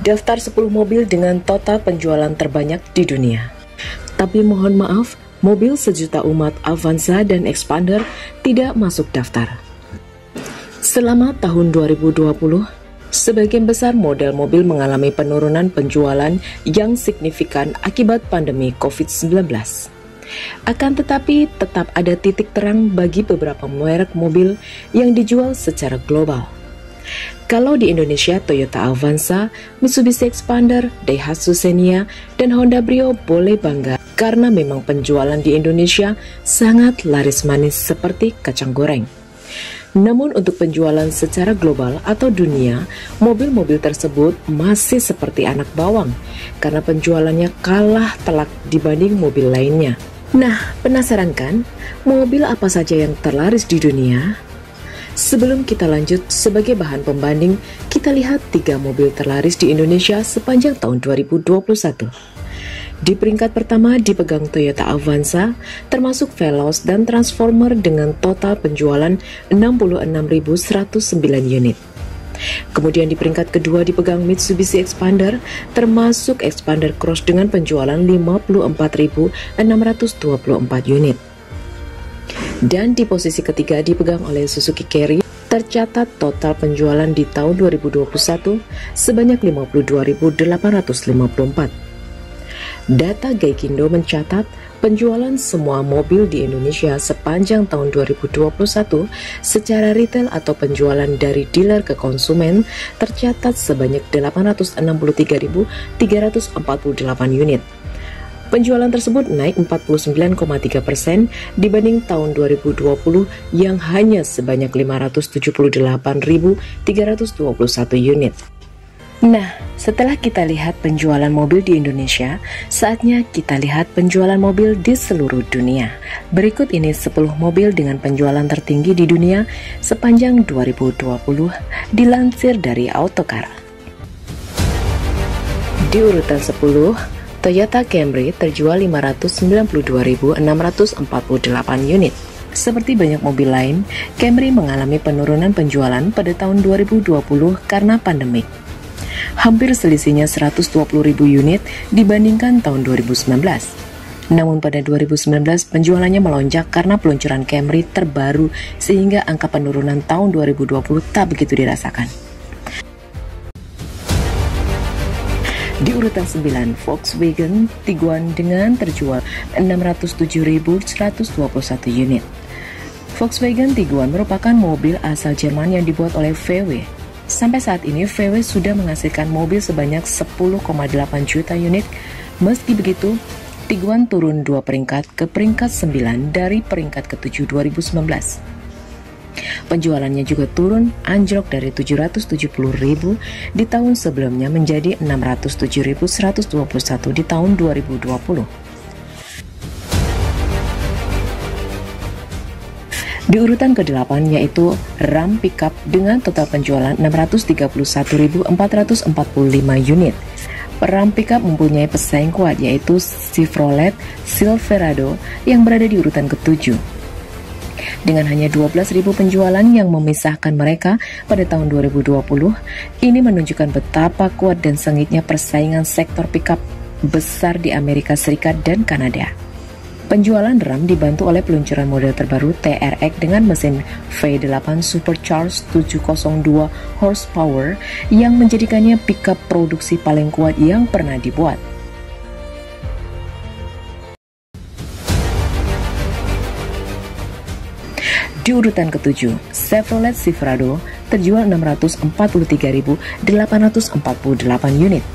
daftar 10 mobil dengan total penjualan terbanyak di dunia. Tapi mohon maaf, mobil sejuta umat Avanza dan Expander tidak masuk daftar. Selama tahun 2020, sebagian besar model mobil mengalami penurunan penjualan yang signifikan akibat pandemi COVID-19. Akan tetapi, tetap ada titik terang bagi beberapa merek mobil yang dijual secara global. Kalau di Indonesia, Toyota Avanza, Mitsubishi Expander, Daihatsu Xenia, dan Honda Brio boleh bangga karena memang penjualan di Indonesia sangat laris manis seperti kacang goreng. Namun untuk penjualan secara global atau dunia, mobil-mobil tersebut masih seperti anak bawang karena penjualannya kalah telak dibanding mobil lainnya. Nah, penasaran kan? Mobil apa saja yang terlaris di dunia? Sebelum kita lanjut, sebagai bahan pembanding, kita lihat 3 mobil terlaris di Indonesia sepanjang tahun 2021. Di peringkat pertama dipegang Toyota Avanza, termasuk Veloz dan Transformer dengan total penjualan 66.109 unit. Kemudian di peringkat kedua dipegang Mitsubishi Expander, termasuk Expander Cross dengan penjualan 54.624 unit. Dan di posisi ketiga dipegang oleh Suzuki Carry, tercatat total penjualan di tahun 2021 sebanyak 52.854. Data Gaikindo mencatat penjualan semua mobil di Indonesia sepanjang tahun 2021 secara retail atau penjualan dari dealer ke konsumen tercatat sebanyak 863.348 unit. Penjualan tersebut naik 49,3% dibanding tahun 2020 yang hanya sebanyak 578.321 unit. Nah, setelah kita lihat penjualan mobil di Indonesia, saatnya kita lihat penjualan mobil di seluruh dunia. Berikut ini 10 mobil dengan penjualan tertinggi di dunia sepanjang 2020 dilansir dari Autocar. Di urutan 10, Toyota Camry terjual 592.648 unit. Seperti banyak mobil lain, Camry mengalami penurunan penjualan pada tahun 2020 karena pandemik. Hampir selisihnya 120.000 unit dibandingkan tahun 2019. Namun pada 2019 penjualannya melonjak karena peluncuran Camry terbaru sehingga angka penurunan tahun 2020 tak begitu dirasakan. Di urutan 9, Volkswagen Tiguan dengan terjual 607.121 unit. Volkswagen Tiguan merupakan mobil asal Jerman yang dibuat oleh VW. Sampai saat ini VW sudah menghasilkan mobil sebanyak 10,8 juta unit. Meski begitu, Tiguan turun 2 peringkat ke peringkat 9 dari peringkat ke-7 2019. Penjualannya juga turun anjlok dari 770.000 di tahun sebelumnya menjadi 607.121 di tahun 2020. Di urutan ke-8 yaitu Ram Pickup dengan total penjualan 631.445 unit. Ram Pickup mempunyai pesaing kuat yaitu Chevrolet Silverado yang berada di urutan ke-7. Dengan hanya 12.000 penjualan yang memisahkan mereka pada tahun 2020, ini menunjukkan betapa kuat dan sengitnya persaingan sektor pickup besar di Amerika Serikat dan Kanada. Penjualan Ram dibantu oleh peluncuran model terbaru TRX dengan mesin V8 Supercharged 702 horsepower yang menjadikannya pickup produksi paling kuat yang pernah dibuat. Di urutan ke-7, Chevrolet Silverado terjual 643.848 unit.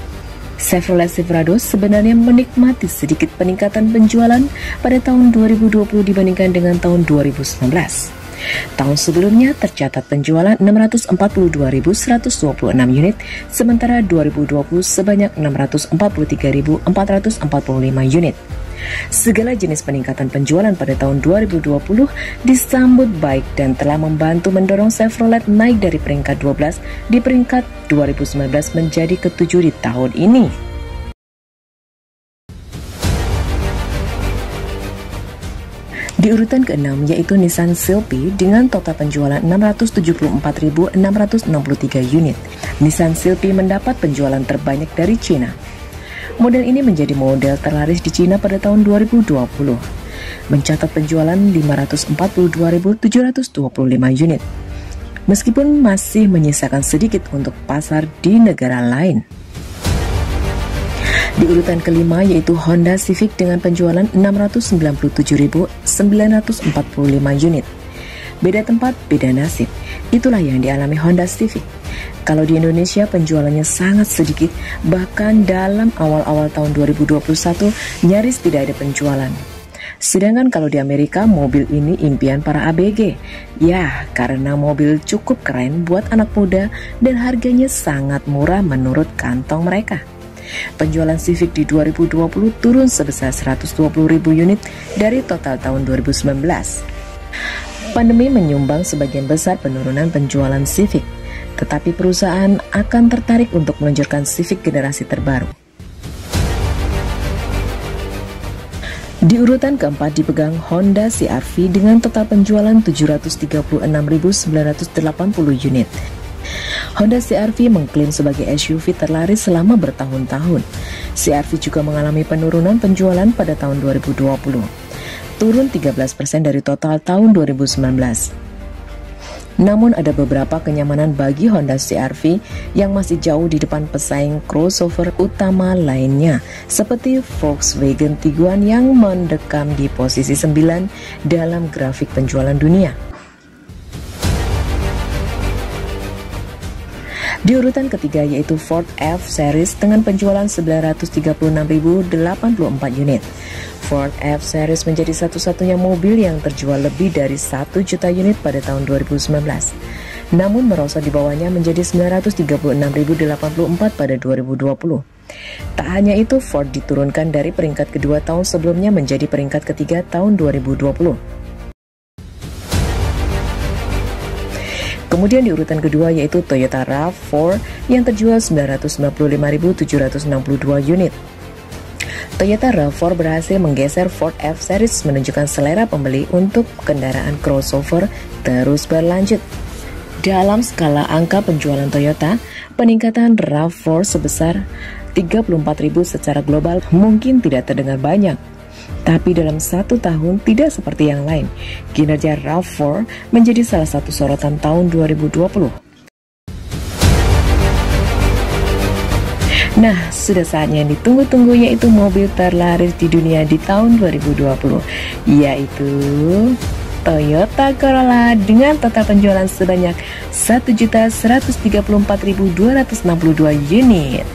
Chevrolet Silverado sebenarnya menikmati sedikit peningkatan penjualan pada tahun 2020 dibandingkan dengan tahun 2019. Tahun sebelumnya tercatat penjualan 642.126 unit, sementara 2020 sebanyak 643.445 unit. Segala jenis peningkatan penjualan pada tahun 2020 disambut baik dan telah membantu mendorong Chevrolet naik dari peringkat 12 di peringkat 2019 menjadi ke-7 di tahun ini. Di Di urutan ke-6 yaitu Nissan Sylphy dengan total penjualan 674.663 unit. Nissan Sylphy mendapat penjualan terbanyak dari Cina. Model ini menjadi model terlaris di Cina pada tahun 2020, mencatat penjualan 542.725 unit. Meskipun masih menyisakan sedikit untuk pasar di negara lain. Di urutan kelima yaitu Honda Civic dengan penjualan 697.945 unit. Beda tempat, beda nasib. Itulah yang dialami Honda Civic. Kalau di Indonesia penjualannya sangat sedikit, bahkan dalam awal-awal tahun 2021 nyaris tidak ada penjualan. Sedangkan kalau di Amerika, mobil ini impian para ABG. Ya, karena mobil cukup keren buat anak muda dan harganya sangat murah menurut kantong mereka. Penjualan Civic di 2020 turun sebesar 120.000 unit dari total tahun 2019. Pandemi menyumbang sebagian besar penurunan penjualan Civic, tetapi perusahaan akan tertarik untuk meluncurkan Civic generasi terbaru. Di urutan keempat dipegang Honda CR-V dengan total penjualan 736.980 unit. Honda CR-V mengklaim sebagai SUV terlaris selama bertahun-tahun. CR-V juga mengalami penurunan penjualan pada tahun 2020, turun 13% dari total tahun 2019. Namun ada beberapa kenyamanan bagi Honda CR-V yang masih jauh di depan pesaing crossover utama lainnya, seperti Volkswagen Tiguan yang mendekam di posisi 9 dalam grafik penjualan dunia. Di urutan ketiga yaitu Ford F-Series dengan penjualan 936.084 unit. Ford F-Series menjadi satu-satunya mobil yang terjual lebih dari 1 juta unit pada tahun 2019. Namun merosot di bawahnya menjadi 936.084 pada 2020. Tak hanya itu, Ford diturunkan dari peringkat kedua tahun sebelumnya menjadi peringkat ketiga tahun 2020. Kemudian di urutan kedua yaitu Toyota RAV4 yang terjual 995.762 unit. Toyota RAV4 berhasil menggeser Ford F-Series, menunjukkan selera pembeli untuk kendaraan crossover terus berlanjut. Dalam skala angka penjualan Toyota, peningkatan RAV4 sebesar 34.000 secara global mungkin tidak terdengar banyak. Tapi dalam 1 tahun tidak seperti yang lain. Kinerja RAV4 menjadi salah satu sorotan tahun 2020. Nah, sudah saatnya yang ditunggu-tunggu yaitu mobil terlaris di dunia di tahun 2020, yaitu Toyota Corolla dengan total penjualan sebanyak 1.134.262 unit.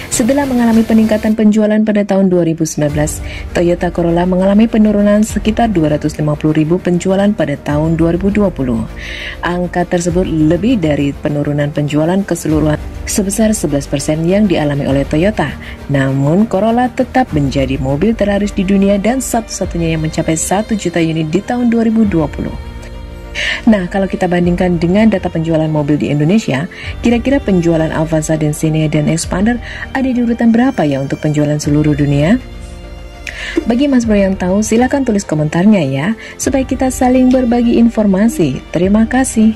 Setelah mengalami peningkatan penjualan pada tahun 2019, Toyota Corolla mengalami penurunan sekitar 250.000 penjualan pada tahun 2020. Angka tersebut lebih dari penurunan penjualan keseluruhan sebesar 11% yang dialami oleh Toyota. Namun, Corolla tetap menjadi mobil terlaris di dunia dan satu-satunya yang mencapai 1 juta unit di tahun 2020. Nah, kalau kita bandingkan dengan data penjualan mobil di Indonesia, kira-kira penjualan Avanza dan Xenia dan Expander ada di urutan berapa ya untuk penjualan seluruh dunia? Bagi Mas Bro yang tahu, silakan tulis komentarnya ya, supaya kita saling berbagi informasi. Terima kasih.